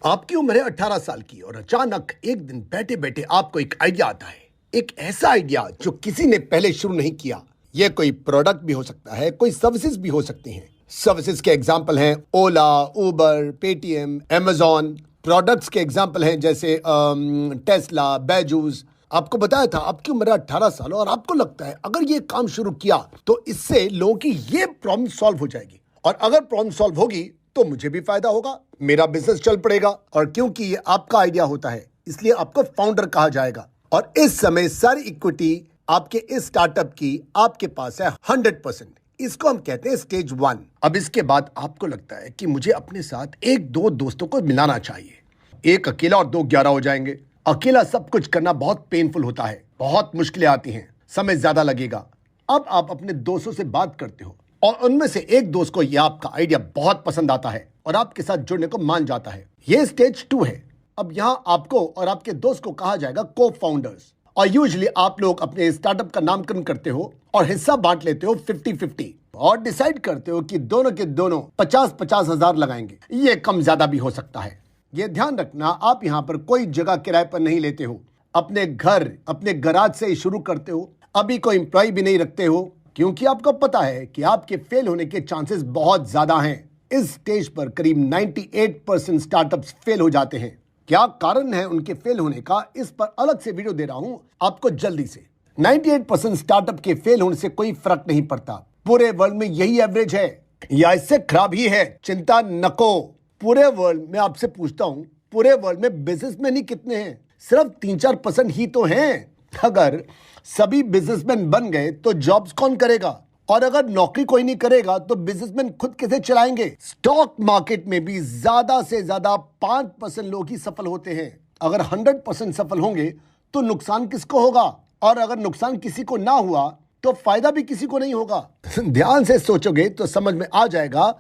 आपकी उम्र है 18 साल की और अचानक एक दिन बैठे बैठे आपको एक आइडिया आता है। एक ऐसा आइडिया जो किसी ने पहले शुरू नहीं किया। यह कोई प्रोडक्ट भी हो सकता है, कोई सर्विसेज भी हो सकती हैं। सर्विसेज के एग्जांपल हैं ओला, उबर, पेटीएम, अमेजॉन। प्रोडक्ट्स के एग्जांपल हैं जैसे टेस्ला, बैजूस। आपको बताया था आपकी उम्र 18 साल और आपको लगता है अगर ये काम शुरू किया तो इससे लोगों की ये प्रॉब्लम सॉल्व हो जाएगी, और अगर प्रॉब्लम सॉल्व होगी तो मुझे भी फायदा होगा, मेरा बिजनेस चल पड़ेगा। और क्योंकि ये आपका आइडिया होता है इसलिए आपको फाउंडर कहा जाएगा। और इस समय सारी इक्विटी आपके इस स्टार्टअप की आपके पास है 100%। इसको हम कहते हैं स्टेज 1। अब इसके बाद आपको लगता है कि मुझे अपने साथ एक दो दोस्तों को मिलाना चाहिए। एक अकेला और दो 11 हो जाएंगे। अकेला सब कुछ करना बहुत पेनफुल होता है, बहुत मुश्किलें आती हैं, समय ज्यादा लगेगा। अब आप अपने दोस्तों से बात करते हो और उनमें से एक दोस्त को यह आपका आइडिया बहुत पसंद आता है और आपके साथ जुड़ने को मान जाता है। यह स्टेज 2 है। अब यहां आपको और आपके दोस्त को कहा जाएगा को फाउंडर्स। और यूजुअली आप लोग अपने स्टार्टअप का नामकरण करते हो और हिस्सा बांट लेते हो 50-50 और डिसाइड करते हो कि दोनों के दोनों 50-50 हजार लगाएंगे। ये कम ज्यादा भी हो सकता है। ये ध्यान रखना, आप यहाँ पर कोई जगह किराए पर नहीं लेते हो। अपने घर, अपने गराज से ही शुरू करते हो। अभी कोई एम्प्लॉय भी नहीं रखते हो क्योंकि आपको पता है कि आपके फेल होने के चांसेस बहुत ज्यादा हैं। इस स्टेज पर करीब 98% स्टार्टअप्स फेल हो जाते हैं। क्या कारण है उनके फेल होने का, इस पर अलग से वीडियो दे रहा हूं आपको जल्दी से। 98% स्टार्टअप के फेल होने से कोई फर्क नहीं पड़ता। पूरे वर्ल्ड में यही एवरेज है या इससे खराब ही है। चिंता नको। पूरे वर्ल्ड में आपसे पूछता हूं, पूरे वर्ल्ड में बिजनेसमैन ही कितने हैं? सिर्फ 3-4% ही तो हैं। अगर सभी बिजनेसमैन बन गए तो जॉब्स कौन करेगा? और अगर नौकरी कोई नहीं करेगा तो बिजनेसमैन खुद कैसे चलाएंगे? स्टॉक मार्केट में भी ज्यादा से ज्यादा 5% लोग ही सफल होते हैं। अगर 100% सफल होंगे तो नुकसान किसको होगा? और अगर नुकसान किसी को ना हुआ तो फायदा भी किसी को नहीं होगा। ध्यान से सोचोगे तो समझ में आ जाएगा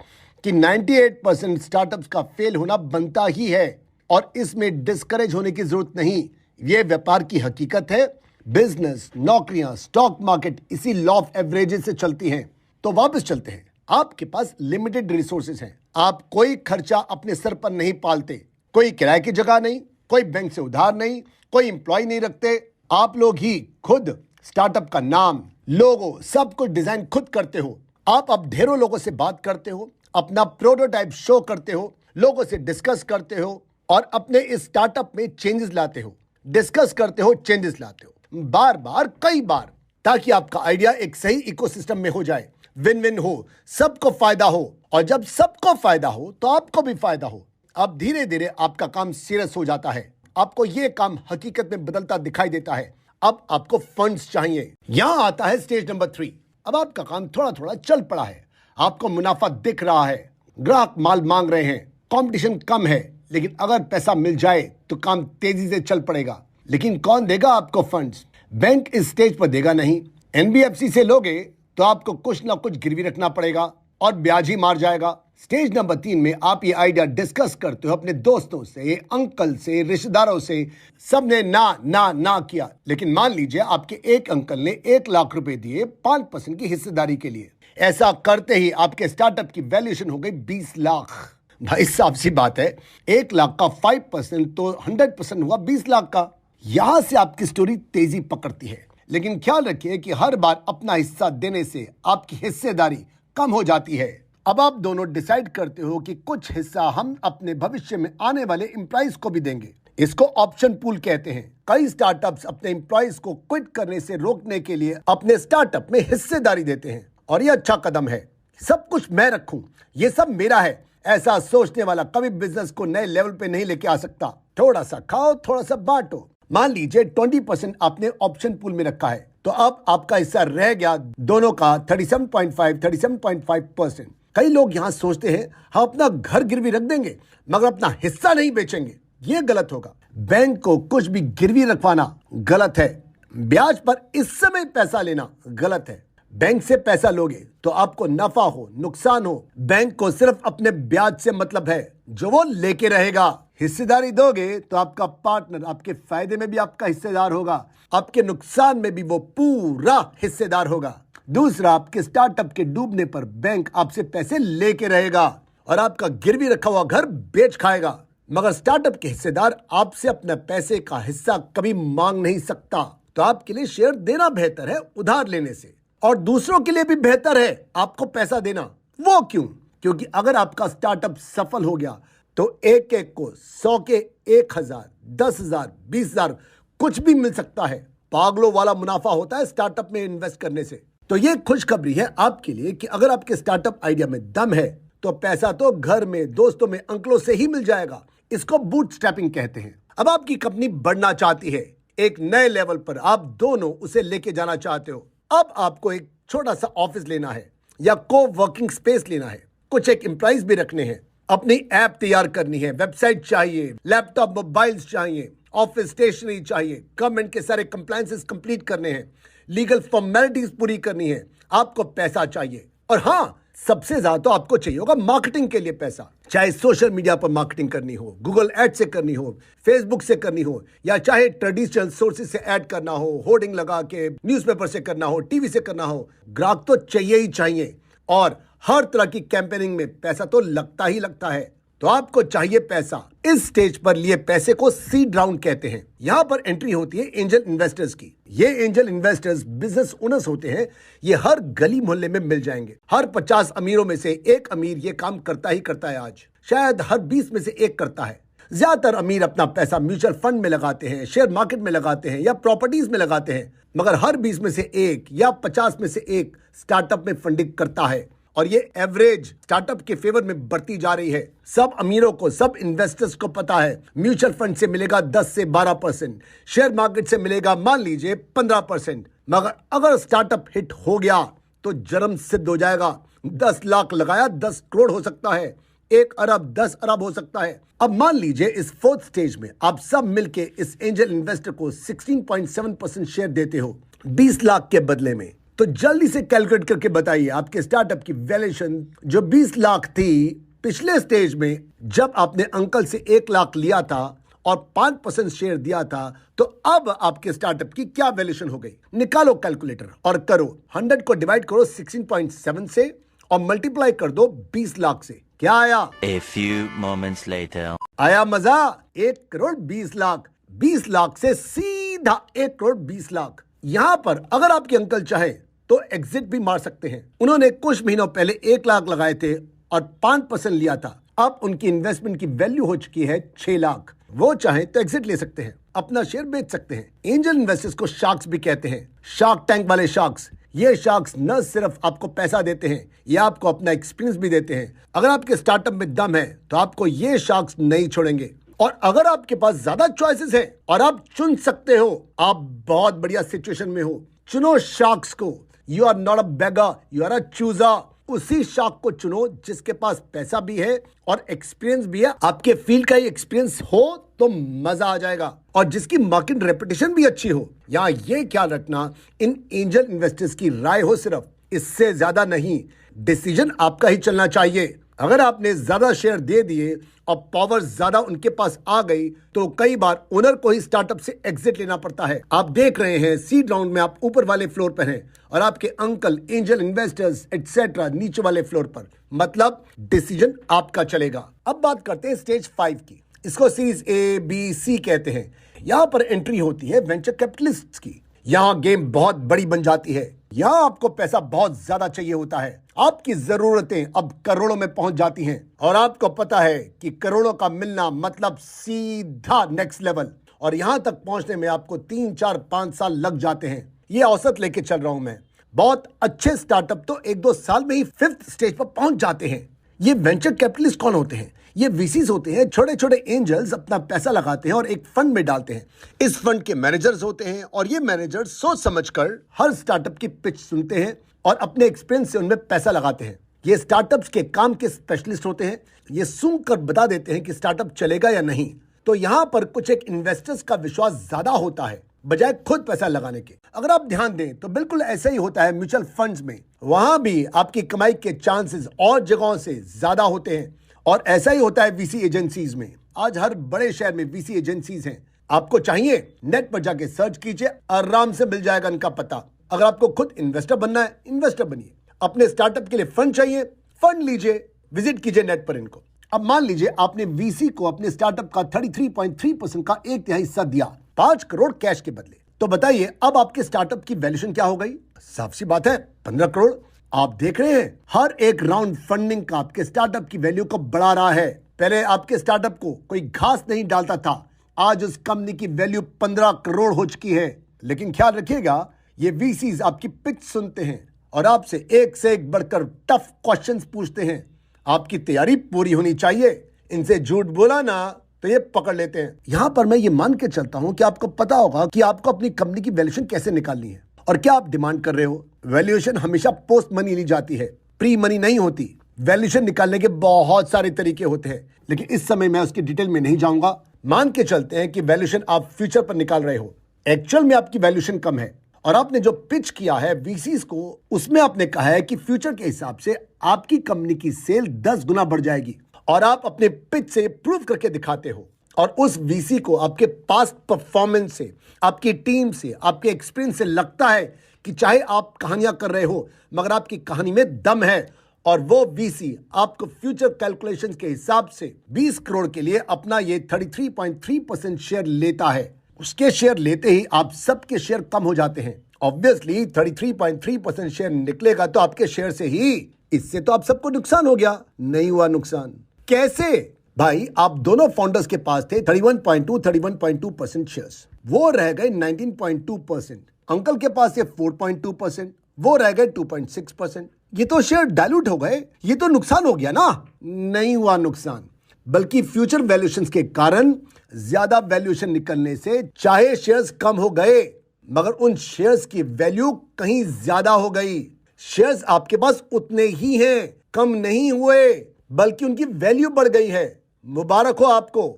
कि 98% स्टार्टअप्स का फेल होना बनता ही है और इसमें डिस्करेज होने की जरूरत नहीं। यह व्यापार की हकीकत है। बिजनेस, नौकरियां, स्टॉक मार्केट इसी लॉ ऑफ एवरेजेस से चलती हैं। तो वापस चलते हैं। आपके पास लिमिटेड रिसोर्सेज हैं। आप कोई खर्चा अपने सर पर नहीं पालते। कोई किराए की जगह नहीं, कोई बैंक से उधार नहीं, कोई एम्प्लॉय नहीं रखते। आप लोग ही खुद स्टार्टअप का नाम, लोगो सब कुछ डिजाइन खुद करते हो। आप अब ढेरों लोगों से बात करते हो, अपना प्रोटोटाइप शो करते हो, लोगों से डिस्कस करते हो और अपने इस स्टार्टअप में चेंजेस लाते हो। डिस्कस करते हो, चेंजेस लाते हो, बार बार, कई बार, ताकि आपका आइडिया एक सही इकोसिस्टम में हो जाए, विन विन हो, सबको फायदा हो। और जब सबको फायदा हो तो आपको भी फायदा हो। अब धीरे धीरे आपका काम सीरियस हो जाता है। आपको यह काम हकीकत में बदलता दिखाई देता है। अब आपको फंड्स चाहिए। यहां आता है स्टेज नंबर 3। अब आपका काम थोड़ा थोड़ा चल पड़ा है। आपको मुनाफा दिख रहा है, ग्राहक माल मांग रहे हैं, कंपटीशन कम है। लेकिन अगर पैसा मिल जाए तो काम तेजी से चल पड़ेगा। लेकिन कौन देगा आपको फंड्स? बैंक इस स्टेज पर देगा नहीं। एनबीएफसी से लोगे तो आपको कुछ ना कुछ गिरवी रखना पड़ेगा और ब्याज ही मार जाएगा। स्टेज नंबर 3 में आप ये आइडिया डिस्कस करते हो अपने दोस्तों से, अंकल से, रिश्तेदारों से। सबने ना ना ना किया। लेकिन मान लीजिए आपके एक अंकल ने 1 लाख रुपए दिए 5% की हिस्सेदारी के लिए। ऐसा करते ही आपके स्टार्टअप की वैल्यूएशन हो गई 20 लाख। भाई साहब सी बात है, 1 लाख का 5% तो 100% हुआ 20 लाख का। यहां से आपकी स्टोरी तेजी पकड़ती है। लेकिन ख्याल रखिए कि हर बार अपना हिस्सा देने से आपकी हिस्सेदारी कम हो जाती है। अब आप दोनों डिसाइड करते हो कि कुछ हिस्सा हम अपने भविष्य में आने वाले एम्प्लॉइज को भी देंगे। इसको ऑप्शन पूल कहते हैं। कई स्टार्टअप्स अपने एम्प्लॉइज को क्विट करने से रोकने के लिए अपने स्टार्टअप में हिस्सेदारी देते हैं और ये अच्छा कदम है। सब कुछ मैं रखूं, ये सब मेरा है, ऐसा सोचने वाला कभी बिजनेस को नए लेवल पे नहीं लेके आ सकता। थोड़ा सा खाओ, थोड़ा सा बांटो। मान लीजिए 20% आपने ऑप्शन पूल में रखा है तो अब आपका हिस्सा रह गया दोनों का 37.5%। कई लोग यहां सोचते हैं हम अपना घर गिरवी रख देंगे मगर अपना हिस्सा नहीं बेचेंगे। यह गलत होगा। बैंक को कुछ भी गिरवी रखवाना गलत है। ब्याज पर इस समय पैसा लेना गलत है। बैंक से पैसा लोगे तो आपको नफा हो, नुकसान हो, बैंक को सिर्फ अपने ब्याज से मतलब है जो वो लेके रहेगा। हिस्सेदारी दोगे तो आपका पार्टनर आपके फायदे में भी आपका हिस्सेदार होगा, आपके नुकसान में भी वो पूरा हिस्सेदार होगा। दूसरा, आपके स्टार्टअप के डूबने पर बैंक आपसे पैसे लेके रहेगा और आपका गिरवी रखा हुआ घर बेच खाएगा। मगर स्टार्टअप के हिस्सेदार आपसे अपने पैसे का हिस्सा कभी मांग नहीं सकता। तो आपके लिए शेयर देना बेहतर है उधार लेने से, और दूसरों के लिए भी बेहतर है आपको पैसा देना। वो क्यों? क्योंकि अगर आपका स्टार्टअप सफल हो गया तो एक एक को 100 के 1000, 10,000, 20,000 कुछ भी मिल सकता है। पागलों वाला मुनाफा होता है स्टार्टअप में इन्वेस्ट करने से। तो ये खुशखबरी है आपके लिए कि अगर आपके स्टार्टअप आइडिया में दम है तो पैसा तो घर में, दोस्तों में, अंकलों से ही मिल जाएगा। इसको बूटस्ट्रैपिंग कहते हैं। अब आपकी कंपनी बढ़ना चाहती है, एक नए लेवल पर आप दोनों उसे लेके जाना चाहते हो। अब आपको एक छोटा सा ऑफिस लेना है या को वर्किंग स्पेस लेना है, कुछ एक एम्प्लॉइज भी रखने हैं, अपनी ऐप तैयार करनी है, वेबसाइट चाहिए, लैपटॉप, मोबाइल्स चाहिए, ऑफिस स्टेशनरी चाहिए, गवर्नमेंट के सारे कंप्लायंसेस कंप्लीट करने हैं, लीगल फॉर्मेलिटीज पूरी करनी है, आपको पैसा चाहिए। और हाँ, सबसे ज्यादा तो आपको चाहिए होगा मार्केटिंग के लिए पैसा। चाहे सोशल मीडिया पर मार्केटिंग करनी हो, गूगल एड से करनी हो, फेसबुक से करनी हो, या चाहे ट्रेडिशनल सोर्सेज से ऐड करना हो, होर्डिंग लगा के न्यूज़पेपर से करना हो, टीवी से करना हो, ग्राहक तो चाहिए ही चाहिए। और हर तरह की कैंपेनिंग में पैसा तो लगता ही लगता है। तो आपको चाहिए पैसा। इस स्टेज पर लिए पैसे को सीड राउंड कहते हैं। यहां पर एंट्री होती है एंजल इन्वेस्टर्स की। ये एंजल इन्वेस्टर्स बिजनेस ओनर्स होते हैं। ये हर गली मोहल्ले में मिल जाएंगे। हर 50 अमीरों में से एक अमीर ये काम करता ही करता है। आज शायद हर 20 में से एक करता है। ज्यादातर अमीर अपना पैसा म्यूचुअल फंड में लगाते हैं, शेयर मार्केट में लगाते हैं या प्रॉपर्टीज में लगाते हैं। मगर हर 20 में से एक या 50 में से एक स्टार्टअप में फंडिंग करता है। और ये एवरेज स्टार्टअप के फेवर में बढ़ती जा रही है। सब अमीरों को, सब इन्वेस्टर्स को पता है म्यूचुअल फंड से मिलेगा 10 से 12%, शेयर मार्केट से मिलेगा मान लीजिए 15%। मगर अगर स्टार्टअप हिट हो गया तो जर्म सिद्ध हो जाएगा। 10 लाख लगाया 10 करोड़ हो सकता है, 1 अरब 10 अरब हो सकता है। अब मान लीजिए इस फोर्थ स्टेज में आप सब मिलके इस एंजल इन्वेस्टर को 16.7% शेयर देते हो 20 लाख के बदले में। तो जल्दी से कैलकुलेट करके बताइए आपके स्टार्टअप की वैल्यूएशन जो 20 लाख थी पिछले स्टेज में, जब आपने अंकल से 1 लाख लिया था और 5% शेयर दिया था, तो अब आपके स्टार्टअप की क्या वैल्यूएशन हो गई? निकालो कैलकुलेटर और करो। 100 को डिवाइड करो 16.7 से और मल्टीप्लाई कर दो 20 लाख से। क्या आया? A few moments later. आया मजा? 1 करोड़ 20 लाख। 20 लाख से सीधा 1 करोड़ 20 लाख। यहां पर अगर आपके अंकल चाहे तो एग्जिट भी मार सकते हैं। उन्होंने कुछ महीनों पहले 1 लाख लगाए थे और 5% लिया था। अब उनकी इन्वेस्टमेंट की वैल्यू हो चुकी है 6 लाख। वो चाहे तो एग्जिट ले सकते हैं, अपना शेयर बेच सकते हैं। एंजल इन्वेस्टर्स को शार्क्स भी कहते हैं। शार्क टैंक वाले शार्क्स। ये शार्क्स न सिर्फ आपको पैसा देते हैं, ये आपको अपना एक्सपीरियंस भी देते हैं। अगर आपके स्टार्टअप में दम है तो आपको ये शार्क्स नहीं छोड़ेंगे। और अगर आपके पास ज्यादा चॉइसेस हैं और आप चुन सकते हो, आप बहुत बढ़िया सिचुएशन में हो। चुनो शार्क्स को। You are not a beggar, you are a chooser. उसी शार्क को चुनो जिसके पास पैसा भी है और एक्सपीरियंस भी है। आपके फील्ड का ही एक्सपीरियंस हो तो मजा आ जाएगा, और जिसकी मार्केट रेपुटेशन भी अच्छी हो। यहाँ ये ख्याल रखना, इन एंजल इन्वेस्टर्स की राय हो सिर्फ, इससे ज्यादा नहीं। डिसीजन आपका ही चलना चाहिए। अगर आपने ज्यादा शेयर दे दिए और पावर ज्यादा उनके पास आ गई तो कई बार ओनर को ही स्टार्टअप से एग्जिट लेना पड़ता है। आप देख रहे हैं सीड राउंड में आप ऊपर वाले फ्लोर पर हैं और आपके अंकल, एंजल इन्वेस्टर्स एटसेट्रा नीचे वाले फ्लोर पर। मतलब डिसीजन आपका चलेगा। अब बात करते हैं स्टेज 5 की। इसको सीरीज A, B, C कहते हैं। यहां पर एंट्री होती है वेंचर कैपिटलिस्ट की। यहां गेम बहुत बड़ी बन जाती है। यहां आपको पैसा बहुत ज्यादा चाहिए होता है। आपकी जरूरतें अब करोड़ों में पहुंच जाती हैं और आपको पता है कि करोड़ों का मिलना मतलब सीधा नेक्स्ट लेवल। और यहां तक पहुंचने में आपको 3, 4, 5 साल लग जाते हैं। ये औसत लेके चल रहा हूं मैं। बहुत अच्छे स्टार्टअप तो 1-2 साल में ही 5th स्टेज पर पहुंच जाते हैं। ये वेंचर कैपिटलिस्ट कौन होते हैं? ये वीसीज होते हैं। छोटे छोटे एंजल्स अपना पैसा लगाते हैं और एक फंड में डालते हैं। इस फंड के मैनेजर्स होते हैं और ये मैनेजर सोच समझकर हर स्टार्टअप की पिच सुनते हैं और अपने एक्सपीरियंस से उनमें पैसा लगाते हैं। ये स्टार्टअप्स के काम के स्पेशलिस्ट होते हैं। ये सुनकर बता देते हैं कि स्टार्टअप चलेगा या नहीं। तो यहां पर कुछ एक इन्वेस्टर्स का विश्वास ज्यादा होता है बजाय खुद पैसा लगाने के। अगर आप ध्यान दें तो बिल्कुल ऐसा ही होता है म्यूचुअल फंड्स में। वहां भी आपकी कमाई के चांसेस और जगहों से ज्यादा होते हैं और ऐसा ही होता है वीसी एजेंसीज में। आज हर बड़े शहर में वीसी एजेंसीज हैं। आपको चाहिए नेट पर जाके सर्च कीजिए, आराम से मिल जाएगा इनका पता। अगर आपको खुद इन्वेस्टर बनना है, इन्वेस्टर बनिए। अपने स्टार्टअप के लिए फंड चाहिए, फंड लीजिए, विजिट कीजिए नेट पर इनको। अब मान लीजिए आपने वीसी को अपने स्टार्टअप का 33.3% का 1/3 हिस्सा दिया 5 करोड़ कैश के बदले। तो बताइए अब आपके स्टार्टअप की वैल्यूएशन क्या हो गई? साफ सी बात है 15 करोड़। आप देख रहे हैं हर एक राउंड फंडिंग का आपके स्टार्टअप की वैल्यू को बढ़ा रहा है। पहले आपके स्टार्टअप को कोई घास नहीं डालता था, आज उस कंपनी की वैल्यू 15 करोड़ हो चुकी है। लेकिन ख्याल रखिएगा ये वीसीज आपकी पिच सुनते हैं और आपसे एक से एक बढ़कर टफ क्वेश्चंस पूछते हैं। आपकी तैयारी पूरी होनी चाहिए। इनसे झूठ बोला ना तो ये पकड़ लेते हैं। यहां पर मैं ये मान के चलता हूं कि आपको पता होगा कि आपको अपनी कंपनी की वैल्यूएशन कैसे निकालनी है और क्या आप डिमांड कर रहे हो। वैल्यूएशन हमेशा पोस्ट मनी ली जाती है, प्री मनी नहीं होती। वैल्यूएशन निकालने के बहुत सारे तरीके होते हैं, लेकिन इस समय मैं उसकी डिटेल में नहीं जाऊंगा। मान के चलते हैं कि वैल्यूएशन आप फ्यूचर पर निकाल रहे हो, एक्चुअल में आपकी वैल्यूएशन कम है और आपने जो पिच किया है वीसीज को, उसमें आपने कहा है कि फ्यूचर के हिसाब से आपकी कंपनी की सेल 10 गुना बढ़ जाएगी और आप अपने पिच से प्रूव करके दिखाते हो। और उस वीसी को आपके पास्ट परफॉर्मेंस से, आपकी टीम से, आपके एक्सपीरियंस से लगता है कि चाहे आप कहानियां कर रहे हो मगर आपकी कहानी में दम है। और वो वीसी आपको फ्यूचर कैलकुलेशंस के हिसाब से 20 करोड़ के लिए अपना ये 33.3% शेयर लेता है। उसके शेयर लेते ही आप सबके शेयर कम हो जाते हैं। ऑब्वियसली 33.3% शेयर निकलेगा तो आपके शेयर से ही। इससे तो आप सबको नुकसान हो गया। नहीं हुआ नुकसान। कैसे? भाई आप दोनों फाउंडर्स के पास थे 31.2% शेयर्स, वो रह गए 19.2%। अंकल के पास ये 4.2%, वो रह गए 2.6%। ये तो शेयर डाइल्यूट हो गए, ये तो नुकसान हो गया ना। नहीं हुआ नुकसान, बल्कि फ्यूचर वैल्यूएशंस के कारण ज्यादा वैल्यूएशन निकलने से चाहे शेयर्स कम हो गए मगर उन शेयर्स की वैल्यू कहीं ज्यादा हो गई। शेयर्स आपके पास उतने ही हैं, कम नहीं हुए, बल्कि उनकी वैल्यू बढ़ गई है। मुबारक हो आपको।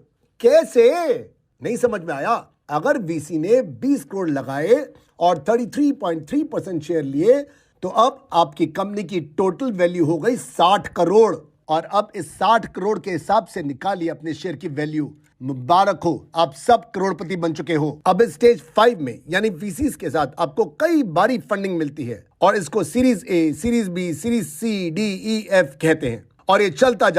कैसे? नहीं समझ में आया? अगर वीसी ने 20 करोड़ लगाए और 33.3% शेयर लिए तो अब आपकी कंपनी की टोटल वैल्यू हो गई 60 करोड़। और अब इस 60 करोड़ के हिसाब से निकालिए अपने शेयर की वैल्यू। मुबारक हो, आप सब करोड़पति बन चुके हो। अब स्टेज 5 में यानी वीसीज के साथ आपको कई बारी फंडिंग मिलती है और इसको series A, series B, series C, D, E, F कहते हैं। और ये चलता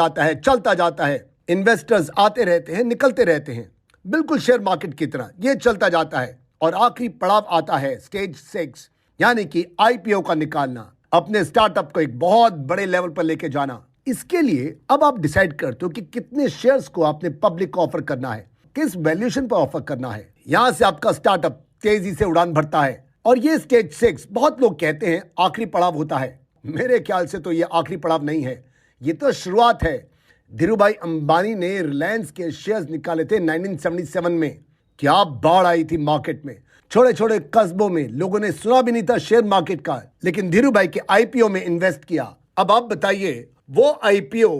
जाता है। इन्वेस्टर्स आते रहते हैं, निकलते रहते हैं, बिल्कुल शेयर मार्केट की तरह ये चलता जाता है। और आखिरी पड़ाव आता है स्टेज 6 यानी कि आईपीओ का निकालना, अपने स्टार्टअप को एक बहुत बड़े लेवल पर लेके जाना। इसके लिए अब आप डिसाइड करते हो कि कितने शेयर्स को आपने पब्लिक को ऑफर करना है, किस वैल्यूएशन पर ऑफर करना है। यहां से आपका स्टार्टअप तेजी से उड़ान भरता है और ये स्टेज 6 बहुत लोग कहते हैं आखिरी पड़ाव होता है। मेरे ख्याल से तो ये आखिरी पड़ाव नहीं है, ये तो शुरुआत है। धीरूभाई अंबानी ने रिलायंस के शेयर्स निकाले थे 1977 में। क्या बाढ़ आई थी मार्केट में। छोटे छोटे कस्बों में लोगों ने सुना भी नहीं था शेयर मार्केट का, लेकिन धीरूभाई के आईपीओ में इन्वेस्ट किया। अब आप बताइए वो आईपीओ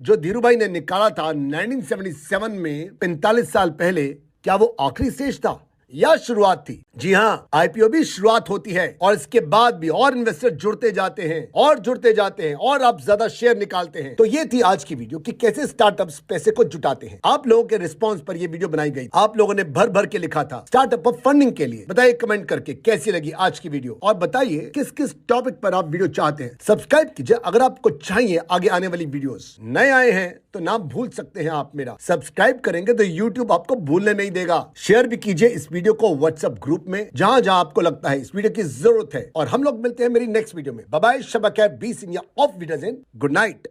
जो धीरूभाई ने निकाला था 1977 में 45 साल पहले, क्या वो आखिरी स्टेज था या शुरुआत थी? जी हाँ, आईपीओ भी शुरुआत होती है और इसके बाद भी और इन्वेस्टर जुड़ते जाते हैं और आप ज्यादा शेयर निकालते हैं। तो ये थी आज की वीडियो कि कैसे स्टार्टअप्स पैसे को जुटाते हैं। आप लोगों के रिस्पांस पर ये वीडियो बनाई गई। आप लोगों ने भर भर के लिखा था स्टार्टअप पर फंडिंग के लिए। बताइए कमेंट करके कैसी लगी आज की वीडियो और बताइए किस किस टॉपिक पर आप वीडियो चाहते हैं। सब्सक्राइब कीजिए अगर आपको चाहिए आगे आने वाली वीडियोस। नए आए हैं तो नाम भूल सकते हैं आप मेरा। सब्सक्राइब करेंगे तो यूट्यूब आपको भूलने नहीं देगा। शेयर भी कीजिए इस वीडियो को व्हाट्सएप ग्रुप में जहां जहां आपको लगता है इस वीडियो की जरूरत है। और हम लोग मिलते हैं मेरी नेक्स्ट वीडियो में। बाय बाय, शब खैर, बी सिंह of videos and good night.